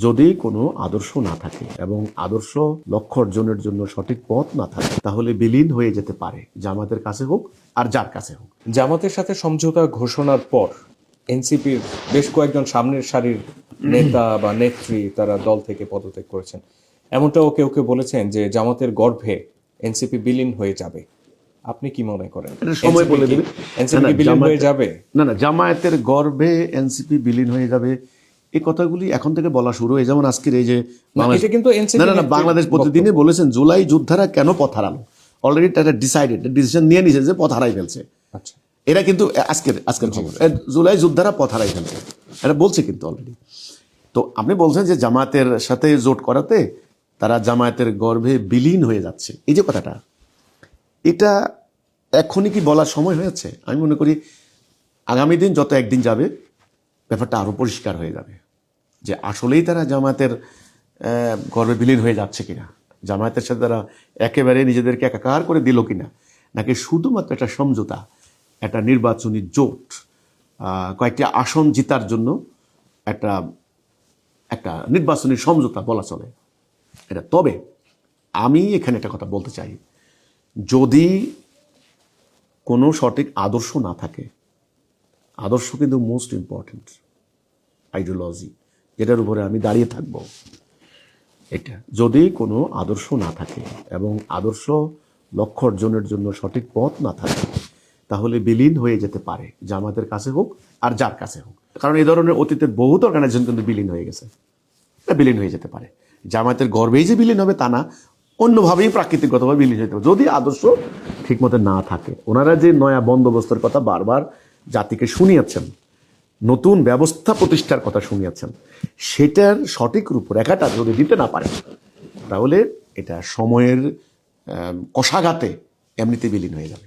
যদি কোনো আদর্শ না থাকে এবং আদর্শ লক্ষ্য অর্জনের জন্য সঠিক পথ না থাকে তাহলে বিলীন হয়ে যেতে পারে, জামাতের কাছে হোক আর যার কাছে হোক। জামাতের সাথে সমঝোতা ঘোষণার পর এনসিপির বেশ কয়েকজন সামনের সারির নেতা বা নেত্রী তারা দল থেকে পদত্যাগ করেছেন। এমনটাও কেউ কেউ বলেছেন যে জামাতের গর্ভে এনসিপি বিলীন হয়ে যাবে। আপনি কি মনে করেন? এটা সময় বলে দেবে। এনসিপি বিলীন হয়ে যাবে? না, জামায়াতের গর্ভে এনসিপি বিলীন হয়ে যাবে এই কথাগুলি এখন থেকে বলা শুরু হয়। যেমন আজকের এই যে এটা কিন্তু এনসিপি না বাংলাদেশ প্রতিদিনই বলেছেন জুলাই যোদ্ধারা কেন পথ হারালো, অলরেডি একটা ডিসিশন নিয়ে নিছে যে পথ হারাই ফেলছে। আচ্ছা, এটা কিন্তু আজকের খবর, জুলাই যোদ্ধারা পথ হারাই ফেলছে, এটা বলছে কিন্তু অলরেডি। তো আপনি বলছেন যে জামায়াতের সাথে জোট করাতে তারা জামায়াতের গর্ভে বিলীন হয়ে যাচ্ছে, এই যে কথাটা, এটা এখনই কি বলার সময় হয়েছে? আমি মনে করি আগামী দিন যত একদিন যাবে ব্যাপারটা আরো পরিষ্কার হয়ে যাবে যে আসলেই তারা জামায়াতের গর্ভে বিলীন হয়ে যাচ্ছে কিনা, জামায়াতের সাথে তারা একেবারে নিজেদেরকে একাকার করে দিল কিনা, নাকি শুধুমাত্র একটা সমঝোতা, একটা নির্বাচনী জোট, কয়েকটি আসন জিতার জন্য একটা একটা নির্বাচনী সমঝোতা বলা চলে এটা। তবে আমি এখানে একটা কথা বলতে চাই, যদি কোনো সঠিক আদর্শ না থাকে, আদর্শ কিন্তু মোস্ট ইম্পর্টেন্ট আইডিওলজি, যেটার উপরে আমি দাঁড়িয়ে থাকব, এটা যদি কোনো আদর্শ না থাকে এবং আদর্শ লক্ষ্য অর্জনের জন্য সঠিক পথ না থাকে তাহলে বিলীন হয়ে যেতে পারে, জামাতের কাছে হোক আর যার কাছে হোক। কারণ এই ধরনের অতীতের বহুত অর্গানাইজেশন কিন্তু বিলীন হয়ে গেছে, এটা বিলীন হয়ে যেতে পারে। জামায়াতের গর্বেই যে বিলীন হবে তা না, অন্যভাবেই প্রাকৃতিকগতভাবে বিলীন হতে হবে যদি আদর্শ ঠিকমতো না থাকে। ওনারা যে নয়া বন্দোবস্তের কথা বারবার জাতিকে শুনিয়েছেন, নতুন ব্যবস্থা প্রতিষ্ঠার কথা শুনিয়েছেন, সেটার সঠিক রূপরেখাটা যদি দিতে না পারে তাহলে এটা সময়ের কষাঘাতে এমনিতে বিলীন হয়ে যাবে।